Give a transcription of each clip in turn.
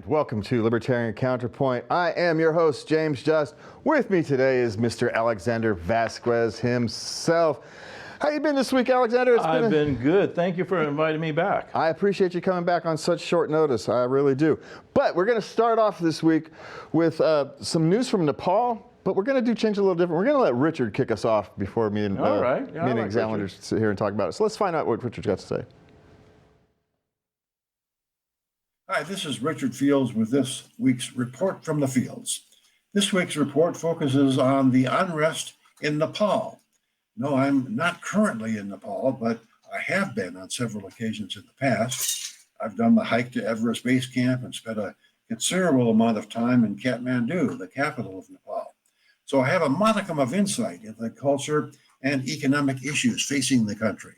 Welcome to Libertarian Counterpoint. I am your host, James Just. With me today is Mr. Alexander Vasquez himself. How you been this week, Alexander? I've been good. Thank you for inviting me back. I appreciate you coming back on such short notice. I really do. But we're going to start off this week with some news from Nepal. But we're going to change a little different. We're going to let Richard kick us off before me and Alexander sit here and talk about it. So let's find out what Richard's got to say. Hi, this is Richard Fields with this week's report from the fields. This week's report focuses on the unrest in Nepal. No, I'm not currently in Nepal, but I have been on several occasions in the past. I've done the hike to Everest Base Camp and spent a considerable amount of time in Kathmandu, the capital of Nepal. So I have a modicum of insight into the culture and economic issues facing the country.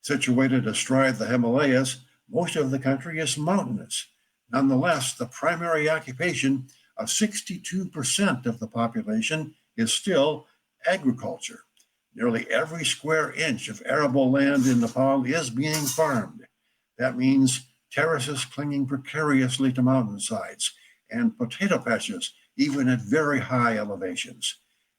Situated astride the Himalayas, most of the country is mountainous. Nonetheless, the primary occupation of 62% of the population is still agriculture. Nearly every square inch of arable land in Nepal is being farmed. That means terraces clinging precariously to mountainsides and potato patches even at very high elevations.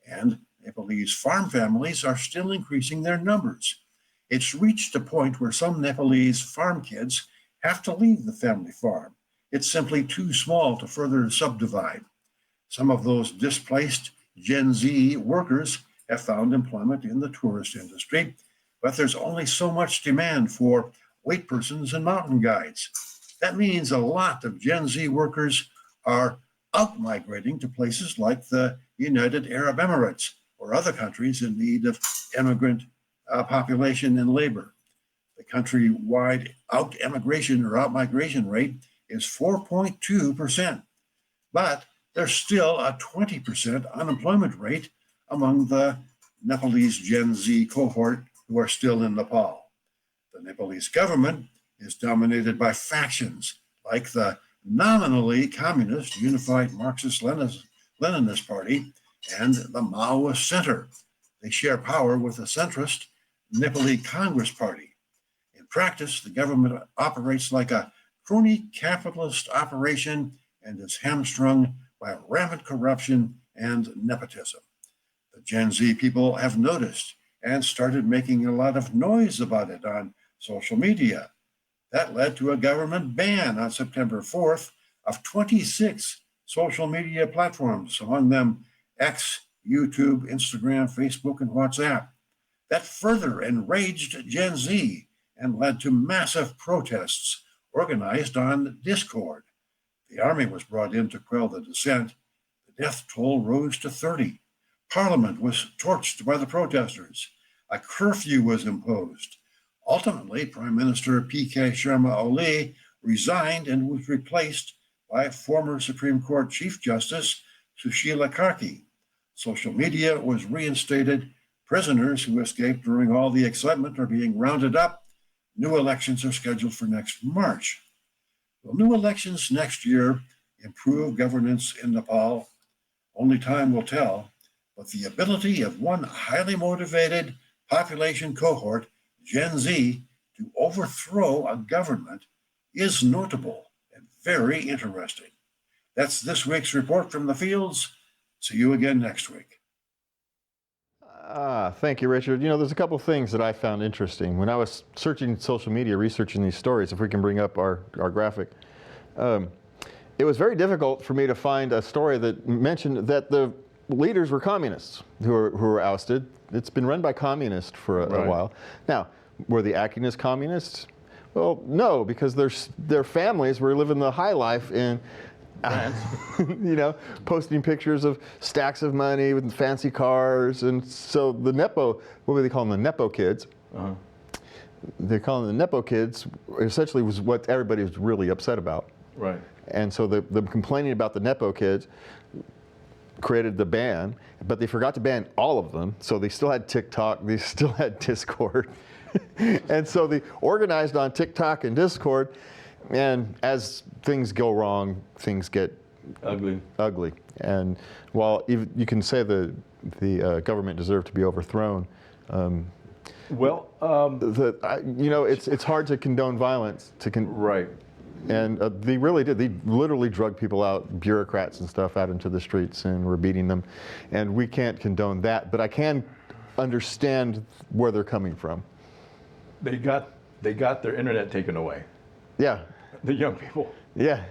And Nepalese farm families are still increasing their numbers. It's reached a point where some Nepalese farm kids have to leave the family farm. It's simply too small to further subdivide. Some of those displaced Gen Z workers have found employment in the tourist industry, but there's only so much demand for wait persons and mountain guides. That means a lot of Gen Z workers are out-migrating to places like the United Arab Emirates or other countries in need of immigrant population and labor. The country-wide out-immigration or out-migration rate is 4.2%, but there's still a 20% unemployment rate among the Nepalese Gen Z cohort who are still in Nepal. The Nepalese government is dominated by factions like the nominally communist Unified Marxist-Leninist Party and the Maoist Center. They share power with the centrist Nepali Congress Party. In practice, the government operates like a crony capitalist operation and is hamstrung by rampant corruption and nepotism. The Gen Z people have noticed and started making a lot of noise about it on social media. That led to a government ban on September 4th of 26 social media platforms, among them X, YouTube, Instagram, Facebook, and WhatsApp. That further enraged Gen Z and led to massive protests organized on Discord. The army was brought in to quell the dissent. The death toll rose to 30. Parliament was torched by the protesters. A curfew was imposed. Ultimately, Prime Minister P.K. Sharma Oli resigned and was replaced by former Supreme Court Chief Justice Sushila Karki. Social media was reinstated. Prisoners who escaped during all the excitement are being rounded up. New elections are scheduled for next March. Will new elections next year improve governance in Nepal? Only time will tell, but the ability of one highly motivated population cohort, Gen Z, to overthrow a government is notable and very interesting. That's this week's report from the fields. See you again next week. Thank you, Richard. You know, there's a couple things that I found interesting. When I was searching social media, researching these stories, if we can bring up our graphic, it was very difficult for me to find a story that mentioned that the leaders were communists who were ousted. It's been run by communists for a while. Now, were the activists communists? Well, no, because their families were living the high life in you know, posting pictures of stacks of money with fancy cars, and so the Nepo, what do they call them, the Nepo kids? They call them the Nepo kids, essentially was what everybody was really upset about. Right. And so the complaining about the Nepo kids created the ban, but they forgot to ban all of them, so they still had TikTok, they still had Discord. And so they organized on TikTok and Discord, and as things go wrong, things get ugly. And while even you can say the government deserved to be overthrown, well, you know, it's hard to condone violence. Right. And they really did. They literally drug people out, bureaucrats and stuff, out into the streets and were beating them. And we can't condone that, but I can understand where they're coming from. They got their internet taken away. Yeah. The young people. Yeah.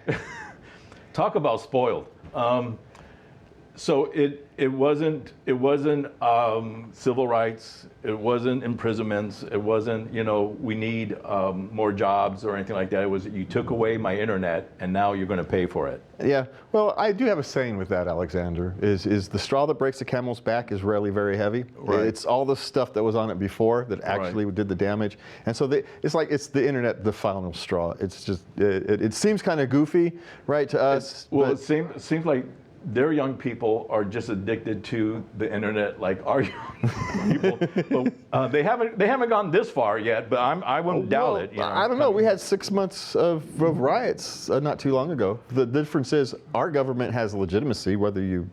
Talk about spoiled. So it wasn't civil rights. It wasn't imprisonments. It wasn't, we need more jobs or anything like that. It was, you took away my internet and now you're going to pay for it. Yeah. Well, I do have a saying with that, Alexander, is the straw that breaks the camel's back is rarely very heavy. Right. It's all the stuff that was on it before that actually did the damage. And so it's the internet, the final straw. It's just, it seems kind of goofy, right, to us. It seems like their young people are just addicted to the internet like our young people. But they haven't gone this far yet, but I wouldn't doubt it. I don't know. We had 6 months of riots not too long ago. The difference is our government has legitimacy, whether you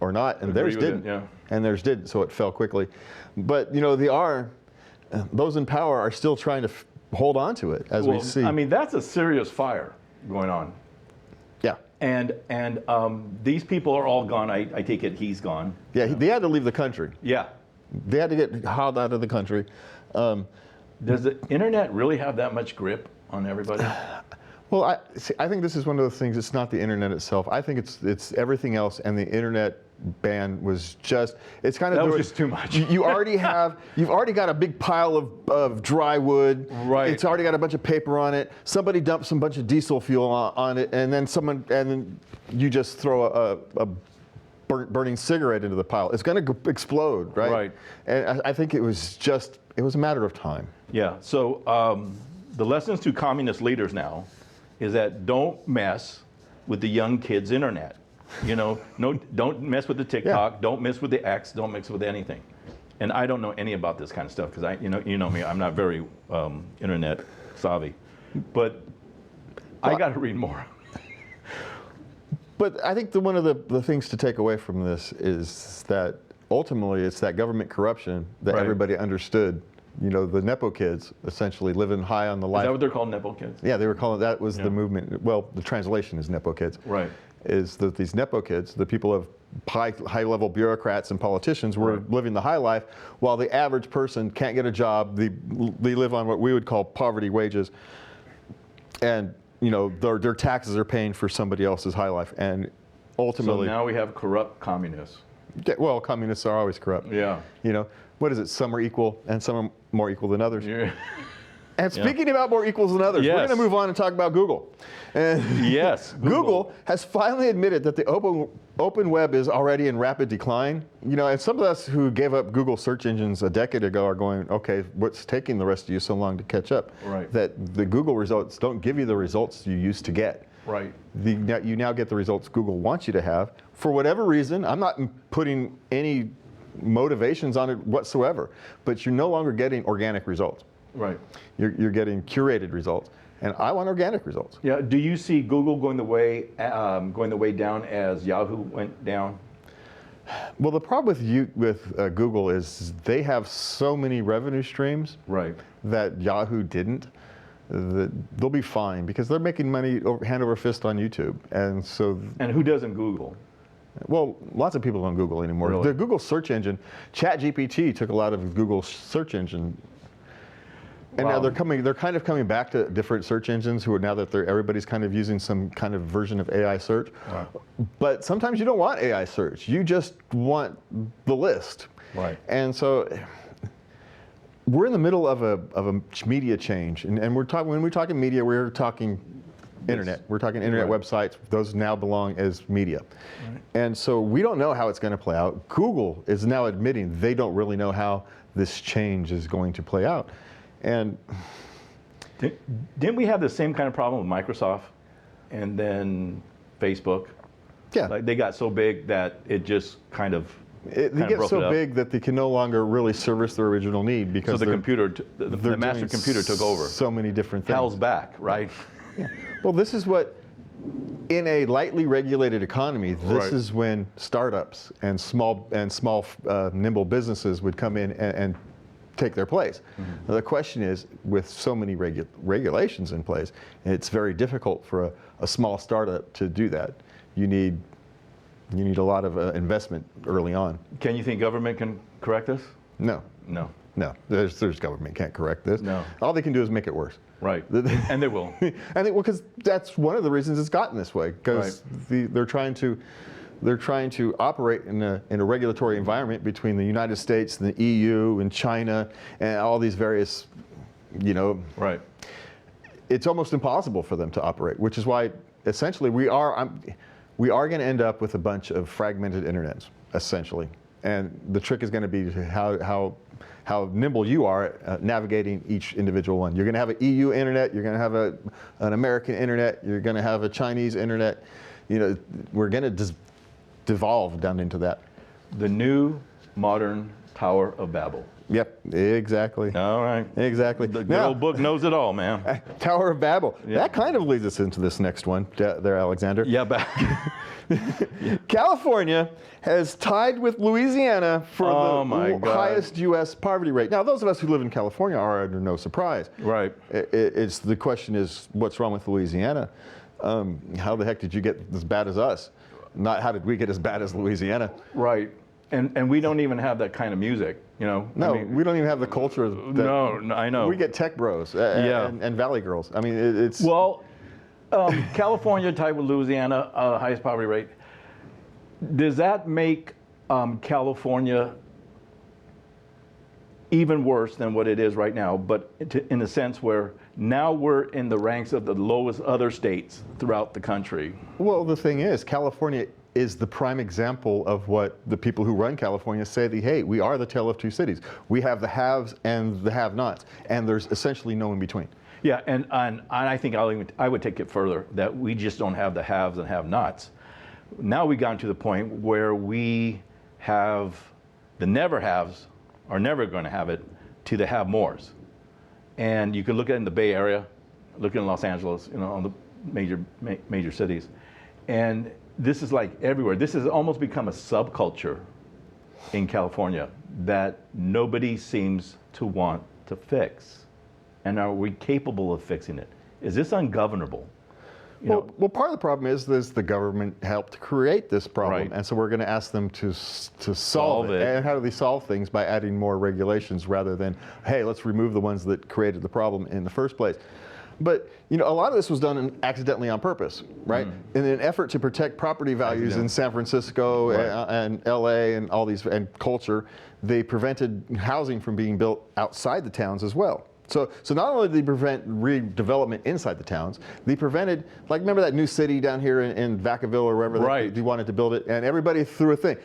or not, and theirs didn't. And theirs did, so it fell quickly. But those in power are still trying to hold on to it, as we see. I mean, that's a serious fire going on. Yeah. And these people are all gone. I take it he's gone. Yeah, they had to leave the country. Yeah. They had to get hauled out of the country. Does the internet really have that much grip on everybody? Well, I think this is one of the things. It's not the internet itself. I think it's everything else, and the internet ban was just. It's kind of that was just too much. You've already got a big pile of dry wood. Right. It's already got a bunch of paper on it. Somebody dumps some bunch of diesel fuel on it, and then you just throw a burning cigarette into the pile. It's going to explode, right? Right. And I think it was a matter of time. Yeah. So the lessons to communist leaders now is that don't mess with the young kids' internet. Don't mess with the TikTok. Don't mess with the X. Don't mix with anything. And I don't know any about this kind of stuff because you know me. I'm not very internet savvy, but I got to read more. But I think one of the things to take away from this is that ultimately it's that government corruption that everybody understood. The Nepo kids essentially living high on the life. Is that what they're called, Nepo kids? Yeah, they were calling that was the movement. Well, the translation is Nepo kids. Right. Is that these Nepo kids, the people of high-level bureaucrats and politicians, were living the high life, while the average person can't get a job. They live on what we would call poverty wages, and their taxes are paying for somebody else's high life, and ultimately. So now we have corrupt communists. Well, communists are always corrupt. Yeah. What is it? Some are equal, and some are more equal than others. Yeah. And speaking about more equals than others, we're going to move on and talk about Google. And yes. Google has finally admitted that the open web is already in rapid decline. And some of us who gave up Google search engines a decade ago are going, okay, what's taking the rest of you so long to catch up? Right. That the Google results don't give you the results you used to get. Right. You now get the results Google wants you to have. For whatever reason, I'm not putting any motivations on it whatsoever, but you're no longer getting organic results. Right. You're getting curated results, and I want organic results. Yeah. Do you see Google going the way down as Yahoo went down? Well, the problem with Google is they have so many revenue streams that Yahoo didn't. That they'll be fine because they're making money hand over fist on YouTube, and so. And who doesn't Google? Well, lots of people don't Google anymore. Really? The Google search engine, ChatGPT took a lot of Google's search engine. And now they're kind of coming back to different search engines now that everybody's kind of using some kind of version of AI search. Right. But sometimes you don't want AI search. You just want the list. Right. And so we're in the middle of a media change. And when we're talking media, we're talking internet. We're talking internet websites. Those now belong as media. Right. And so we don't know how it's going to play out. Google is now admitting they don't really know how this change is going to play out. And didn't we have the same kind of problem with Microsoft and then Facebook? Yeah. Like they got so big that it just kind of they get so big that they can no longer really service their original need because the master computer took over. So many different things. Hell's back, right? Yeah. Well, this is what, in a lightly regulated economy, this is when startups and small nimble businesses would come in and take their place. Now, the question is, with so many regulations in place, it's very difficult for a small startup to do that. You need a lot of investment early on. Can you think government can correct this? No. No. No, there's government can't correct this. No. All they can do is make it worse. Right. And they will. I think because that's one of the reasons it's gotten this way. Because they're trying to operate in a regulatory environment between the United States and the EU and China and all these various, Right. It's almost impossible for them to operate, which is why essentially we are going to end up with a bunch of fragmented internets, essentially. And the trick is going to be how nimble you are at navigating each individual one. You're going to have an EU internet, you're going to have an American internet, you're going to have a Chinese internet. We're going to devolve down into that. The new modern Tower of Babel. Yep, exactly. All right. Exactly. The good old book knows it all, man. Tower of Babel. Yeah. That kind of leads us into this next one there, Alexander. Yeah, California has tied with Louisiana for Oh, the highest U.S. poverty rate. Now, those of us who live in California are under no surprise. Right. The question is, what's wrong with Louisiana? How the heck did you get as bad as us? Not how did we get as bad as Louisiana? Right. And we don't even have that kind of music, No, we don't even have the culture. No, I know. We get tech bros and valley girls. I mean, it's... Well, California tied with Louisiana, highest poverty rate. Does that make California even worse than what it is right now? But in a sense where now we're in the ranks of the lowest other states throughout the country. Well, the thing is, California is the prime example of what the people who run California say. Hey, we are the tale of two cities. We have the haves and the have-nots, and there's essentially no in between. Yeah, and I think I would take it further, that we just don't have the haves and have-nots. Now we've gotten to the point where we have the never-haves are never going to have it to the have-mores. And you can look at it in the Bay Area, look in Los Angeles, on the major cities. And this is like everywhere. This has almost become a subculture in California that nobody seems to want to fix. And are we capable of fixing it? Is this ungovernable? Well, part of the problem is the government helped create this problem, Right. and so we're going to ask them to solve it. And how do they solve things? By adding more regulations rather than, hey, let's remove the ones that created the problem in the first place. But a lot of this was done accidentally on purpose, right? In an effort to protect property values in San Francisco and LA and all these and culture, they prevented housing from being built outside the towns as well. So not only did they prevent redevelopment inside the towns, they prevented, like, remember that new city down here in Vacaville or wherever they wanted to build it, and everybody threw a thing.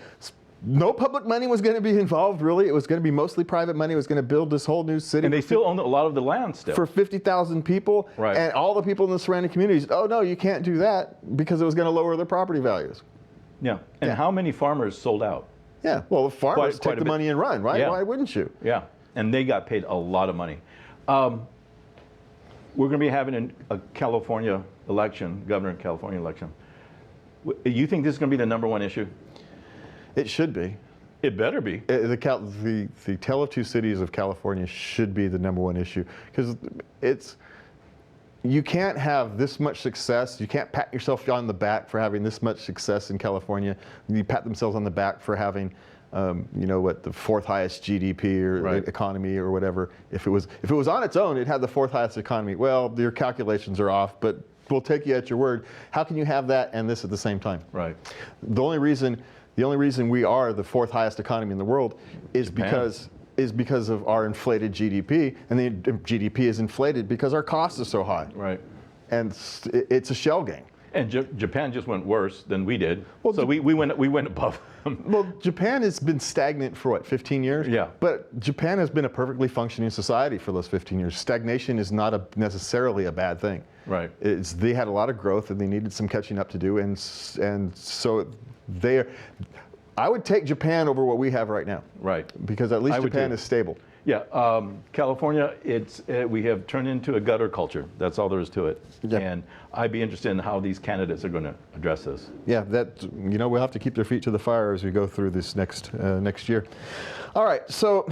No public money was going to be involved, really. It was going to be mostly private money. It was going to build this whole new city. And they still own a lot of the land still. For 50,000 people. Right. And all the people in the surrounding communities, oh, no, you can't do that because it was going to lower their property values. Yeah. And how many farmers sold out? Yeah. Well, the farmers Quite take a the bit. money and run, right? Yeah. Why wouldn't you? Yeah. And they got paid a lot of money. We're going to be having a California election, governor of California election. You think this is going to be the #1 issue? It should be. It better be. The tale of two cities of California should be the #1 issue, because you can't have this much success. You can't pat yourself on the back for having this much success in California. You pat themselves on the back for having, the 4th highest GDP or economy or whatever. If it was on its own, it had the 4th highest economy. Well, your calculations are off, but we'll take you at your word. How can you have that and this at the same time? Right. The only reason we are the 4th highest economy in the world is because of our inflated GDP, and the GDP is inflated because our costs are so high. Right. And it's a shell game. And Japan just went worse than we did. Well, so we went above them. Well, Japan has been stagnant for 15 years? Yeah. But Japan has been a perfectly functioning society for those 15 years. Stagnation is not necessarily a bad thing. Right. They had a lot of growth and they needed some catching up to do, and so I would take Japan over what we have right now. Right. Because at least Japan is stable. Yeah, California, we have turned into a gutter culture. That's all there is to it. Yeah. And I'd be interested in how these candidates are going to address this. Yeah, we'll have to keep their feet to the fire as we go through this next year. All right, so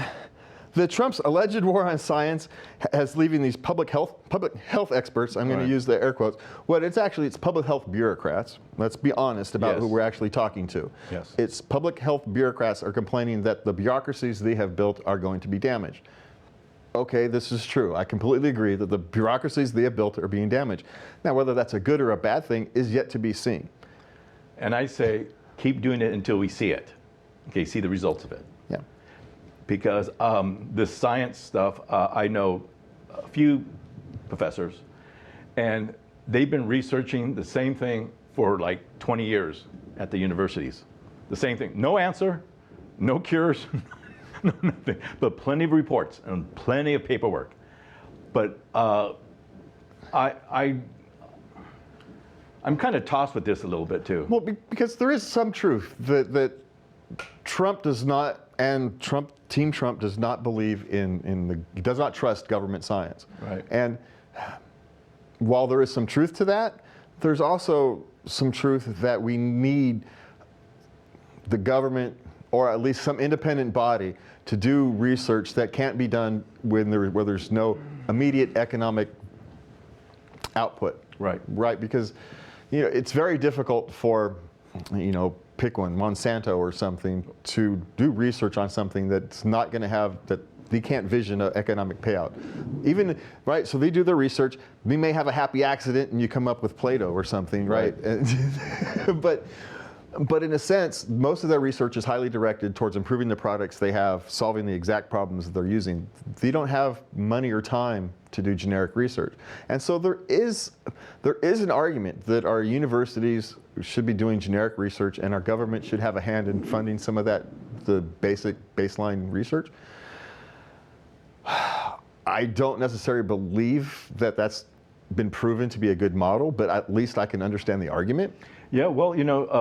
the Trump's alleged war on science has leaving these public health experts, I'm going to use the air quotes, it's public health bureaucrats. Let's be honest about who we're actually talking to. Yes. It's public health bureaucrats are complaining that the bureaucracies they have built are going to be damaged. Okay, this is true. I completely agree that the bureaucracies they have built are being damaged. Now, whether that's a good or a bad thing is yet to be seen. And I say, keep doing it until we see it. Okay, see the results of it. Yeah. Because the science stuff, I know a few professors, and they've been researching the same thing for like 20 years at the universities. The same thing. No answer, no cures. No, nothing, but plenty of reports and plenty of paperwork. But I'm kind of tossed with this a little bit too. Well, because there is some truth that Trump does not, and Team Trump does not believe does not trust government science. Right. And while there is some truth to that, there's also some truth that we need the government, or at least some independent body, to do research that can't be done where there's no immediate economic output. Right. Right, because it's very difficult for, pick one, Monsanto or something, to do research on something that's not going to have, that they can't vision an economic payout. Even, right, so they do their research, they may have a happy accident and you come up with Play-Doh or something, right? But in a sense, most of their research is highly directed towards improving the products they have, solving the exact problems that they're using. They don't have money or time to do generic research. And so there is an argument that our universities should be doing generic research and our government should have a hand in funding some of that, the baseline research. I don't necessarily believe that that's been proven to be a good model, but at least I can understand the argument. Yeah, well,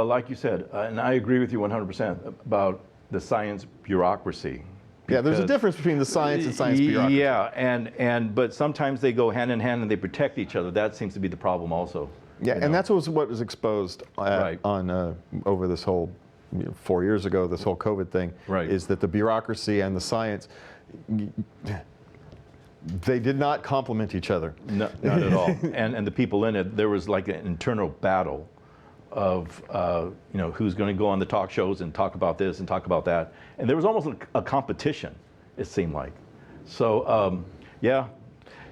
like you said, and I agree with you 100% about the science bureaucracy. Yeah, there's a difference between the science and science bureaucracy. Yeah, but sometimes they go hand in hand and they protect each other. That seems to be the problem also. Yeah, and that's what was exposed on over this whole 4 years ago, this whole COVID thing, is that the bureaucracy and the science, they did not complement each other. No, not at all. And the people in it, there was like an internal battle of who's going to go on the talk shows and talk about this and talk about that, and there was almost a competition, it seemed like. So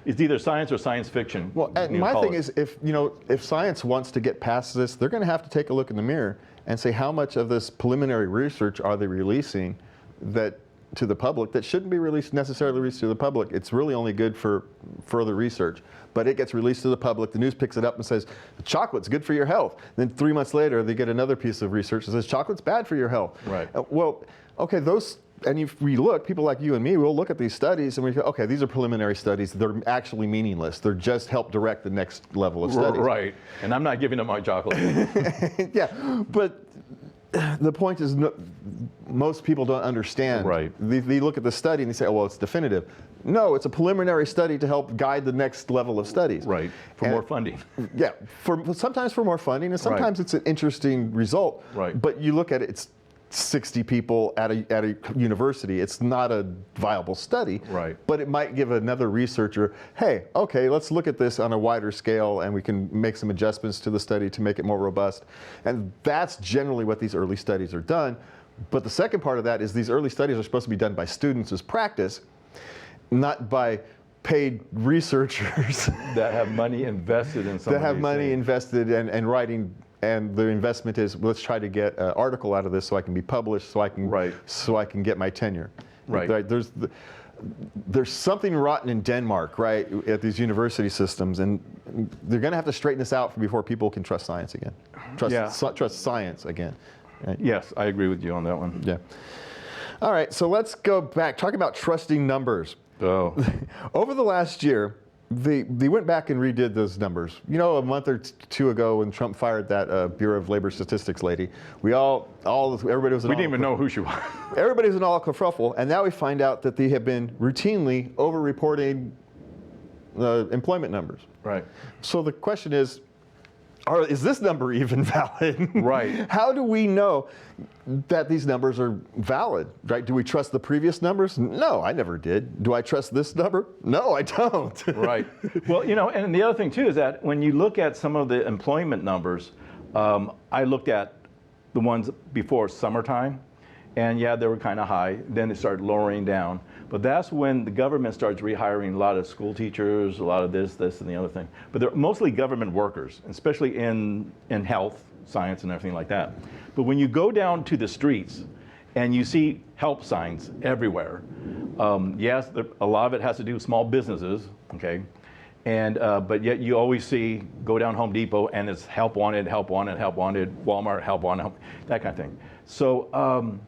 it's either science or science fiction. Well, and my thing is, if science wants to get past this, they're going to have to take a look in the mirror and say how much of this preliminary research are they releasing that to the public that shouldn't be necessarily released to the public. It's really only good for further research. But it gets released to the public, the news picks it up and says, chocolate's good for your health. Then 3 months later, they get another piece of research that says chocolate's bad for your health. Right. Well, okay, and if we look, people like you and me, we'll look at these studies and we go, okay, these are preliminary studies. They're actually meaningless. They're just help direct the next level of studies. Right, and I'm not giving them my chocolate. Yeah, but the point is, most people don't understand. Right. They look at the study and they say, oh, well, it's definitive. No, it's a preliminary study to help guide the next level of studies. Right, for more funding. Yeah, sometimes for more funding, and sometimes it's an interesting result. Right. But you look at it, it's 60 people at a university. It's not a viable study. Right. But it might give another researcher, hey, okay, let's look at this on a wider scale and we can make some adjustments to the study to make it more robust. And that's generally what these early studies are done. But the second part of that is these early studies are supposed to be done by students as practice, not by paid researchers that have money invested in something. That have money invested and writing. And the investment is, let's try to get an article out of this so I can be published, so I can get my tenure. Right. There's something rotten in Denmark, right, at these university systems, and they're going to have to straighten this out before people can trust science again. Trust science again. Right? Yes, I agree with you on that one. Yeah. All right, so let's go back, talking about trusting numbers. Oh. Over the last year, they went back and redid those numbers. A month or two ago when Trump fired that Bureau of Labor Statistics lady, everybody was we didn't even know who she was. Everybody was in all kerfuffle, and now we find out that they have been routinely over-reporting employment numbers. Right. So the question is, is this number even valid? Right. How do we know that these numbers are valid, right? Do we trust the previous numbers? No, I never did. Do I trust this number? No, I don't. Right. Well, you know, and the other thing too is that when you look at some of the employment numbers, I looked at the ones before summertime, and yeah, they were kind of high. Then it started lowering down. But that's when the government starts rehiring a lot of school teachers, a lot of this, and the other thing. But they're mostly government workers, especially in health, science, and everything like that. But when you go down to the streets and you see help signs everywhere, yes, a lot of it has to do with small businesses, okay? And but yet you always see, go down Home Depot and it's help wanted, help wanted, help wanted, Walmart, help wanted, that kind of thing. So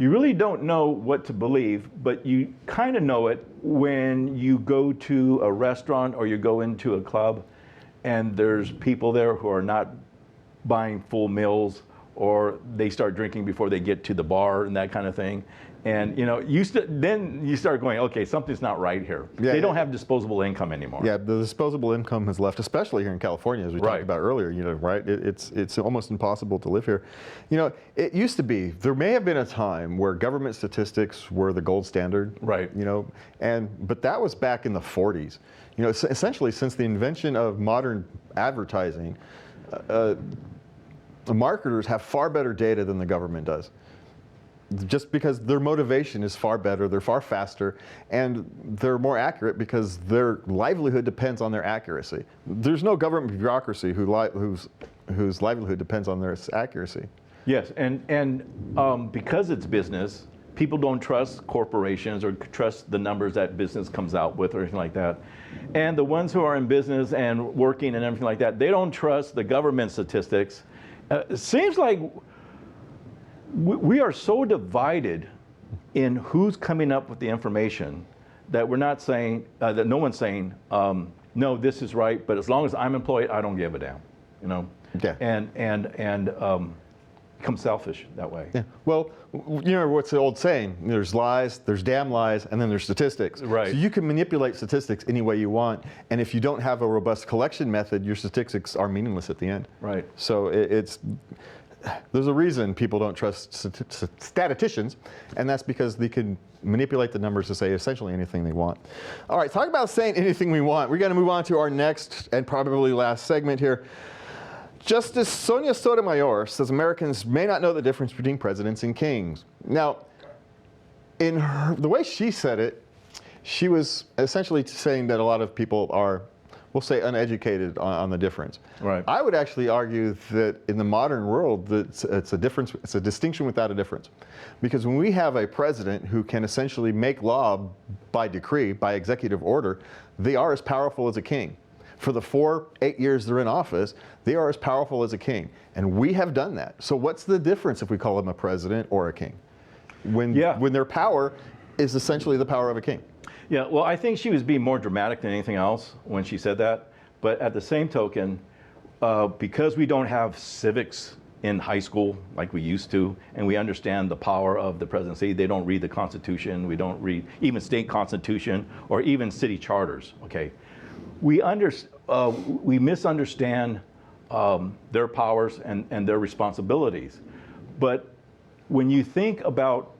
you really don't know what to believe, but you kind of know it when you go to a restaurant or you go into a club and there's people there who are not buying full meals, or they start drinking before they get to the bar and that kind of thing. And you know, then you start going, okay, something's not right here. Yeah, they don't have disposable income anymore. Yeah, the disposable income has left, especially here in California, as we talked about earlier. You know, right? It's almost impossible to live here. You know, it used to be. There may have been a time where government statistics were the gold standard. Right. You know, but that was back in the 40s. You know, essentially since the invention of modern advertising, the marketers have far better data than the government does. Just because their motivation is far better, they're far faster, and they're more accurate because their livelihood depends on their accuracy. There's no government bureaucracy whose livelihood depends on their accuracy. Yes, and because it's business, people don't trust corporations or trust the numbers that business comes out with or anything like that. And the ones who are in business and working and everything like that, they don't trust the government statistics. It seems like we are so divided in who's coming up with the information that we're not saying, that no one's saying, no, this is right, but as long as I'm employed, I don't give a damn, you know? Yeah. And become selfish that way. Yeah. Well, you know what's the old saying? There's lies, there's damn lies, and then there's statistics. Right. So you can manipulate statistics any way you want, and if you don't have a robust collection method, your statistics are meaningless at the end. Right. So there's a reason people don't trust statisticians, and that's because they can manipulate the numbers to say essentially anything they want. All right, talk about saying anything we want. We're going to move on to our next and probably last segment here. Justice Sonia Sotomayor says Americans may not know the difference between presidents and kings. Now, in the way she said it, she was essentially saying that a lot of people are, we'll say, uneducated on the difference. Right. I would actually argue that in the modern world, that it's a difference. It's a distinction without a difference, because when we have a president who can essentially make law by decree, by executive order, they are as powerful as a king. For the 8 years they're in office, they are as powerful as a king, and we have done that. So what's the difference if we call them a president or a king, when their power is essentially the power of a king? Yeah, well, I think she was being more dramatic than anything else when she said that. But at the same token, because we don't have civics in high school like we used to, and we understand the power of the presidency, they don't read the Constitution, we don't read even state constitution or even city charters, okay? We misunderstand their powers and their responsibilities. But when you think about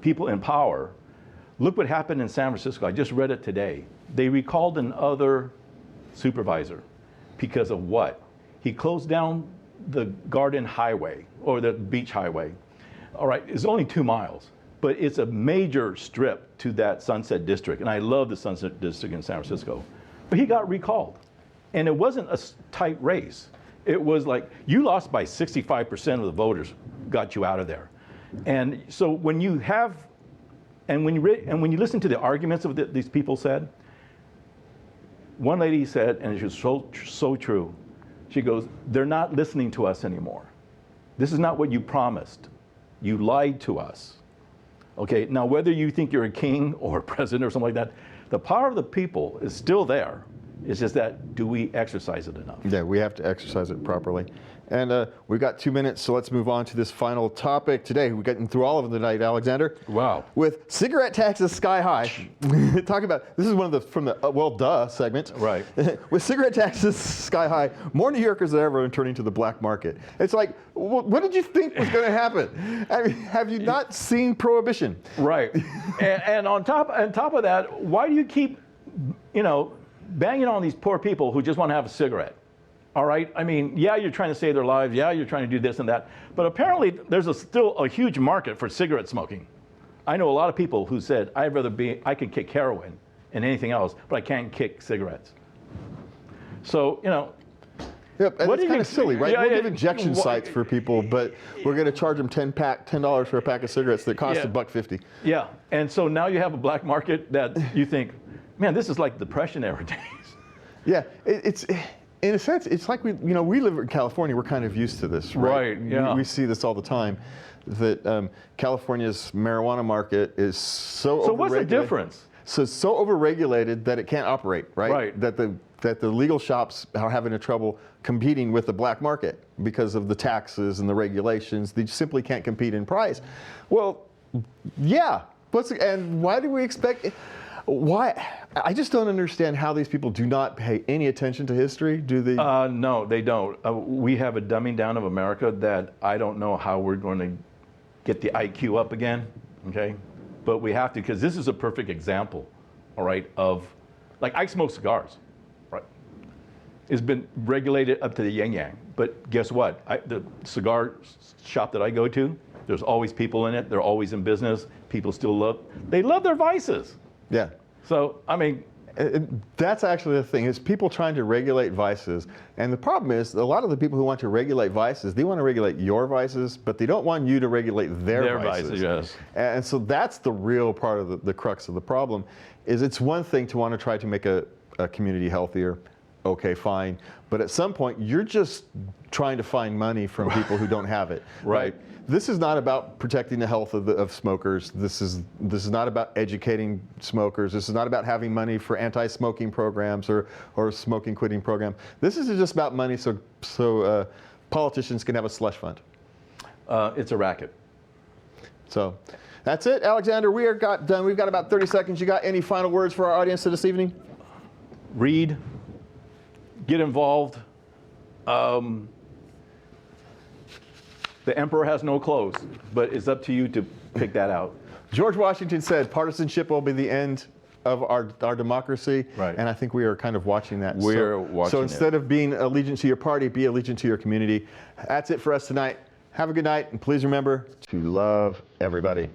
people in power, look what happened in San Francisco. I just read it today. They recalled another supervisor because of what? He closed down the Garden Highway or the Beach Highway. All right, it's only 2 miles, but it's a major strip to that Sunset District. And I love the Sunset District in San Francisco. But he got recalled. And it wasn't a tight race. It was like, you lost by 65% of the voters, got you out of there. And so when you have, and when you listen to the arguments of these people said, one lady said, and it was so true, she goes, they're not listening to us anymore. This is not what you promised. You lied to us. Okay, now whether you think you're a king or a president or something like that, the power of the people is still there. It's just that, do we exercise it enough? Yeah, we have to exercise it properly. And we've got 2 minutes, so let's move on to this final topic today. We're getting through all of them tonight, Alexander. Wow. With cigarette taxes sky high, talking about, this is one of the, from the well, duh segment. Right. With cigarette taxes sky high, more New Yorkers than ever are turning to the black market. It's like, what did you think was going to happen? I mean, have you not seen Prohibition? Right. and on top of that, why do you keep, banging on these poor people who just want to have a cigarette? All right. I mean, yeah, you're trying to save their lives. Yeah, you're trying to do this and that. But apparently, there's still a huge market for cigarette smoking. I know a lot of people who said, I can kick heroin and anything else, but I can't kick cigarettes. So, Yep, and it's kind of silly, right? We'll give injection sites for people, but we're going to charge them $10 for a pack of cigarettes that cost $1.50. Yeah, and so now you have a black market that you think, man, this is like Depression era days. Yeah, it's in a sense, it's like we live in California. We're kind of used to this, right? Right. Yeah. We see this all the time. That California's marijuana market is so So what's the difference? So it's so overregulated that it can't operate, right? Right. That the legal shops are having trouble competing with the black market because of the taxes and the regulations. They simply can't compete in price. Well, yeah. And why do we expect? Why? I just don't understand how these people do not pay any attention to history. Do they? No, they don't. We have a dumbing down of America that I don't know how we're going to get the IQ up again. Okay, but we have to, because this is a perfect example, all right, of, like, I smoke cigars, right? It's been regulated up to the yin-yang, but guess what? The cigar shop that I go to, there's always people in it. They're always in business. People still love their vices. Yeah. So, I mean, that's actually the thing, is people trying to regulate vices. And the problem is, a lot of the people who want to regulate vices, they want to regulate your vices, but they don't want you to regulate their vices. Yes. And so that's the real part of the crux of the problem, is it's one thing to want to try to make a community healthier. Okay, fine. But at some point, you're just trying to find money from people who don't have it. Right. This is not about protecting the health of smokers. This is not about educating smokers. This is not about having money for anti-smoking programs or smoking quitting programs. This is just about money so politicians can have a slush fund. It's a racket. So that's it, Alexander. We are done. We've got about 30 seconds. You got any final words for our audience this evening? Read. Get involved. The emperor has no clothes, but it's up to you to pick that out. George Washington said partisanship will be the end of our democracy. Right. And I think we are kind of watching that. We're watching So instead of being allegiant to your party, be allegiant to your community. That's it for us tonight. Have a good night, and please remember to love everybody.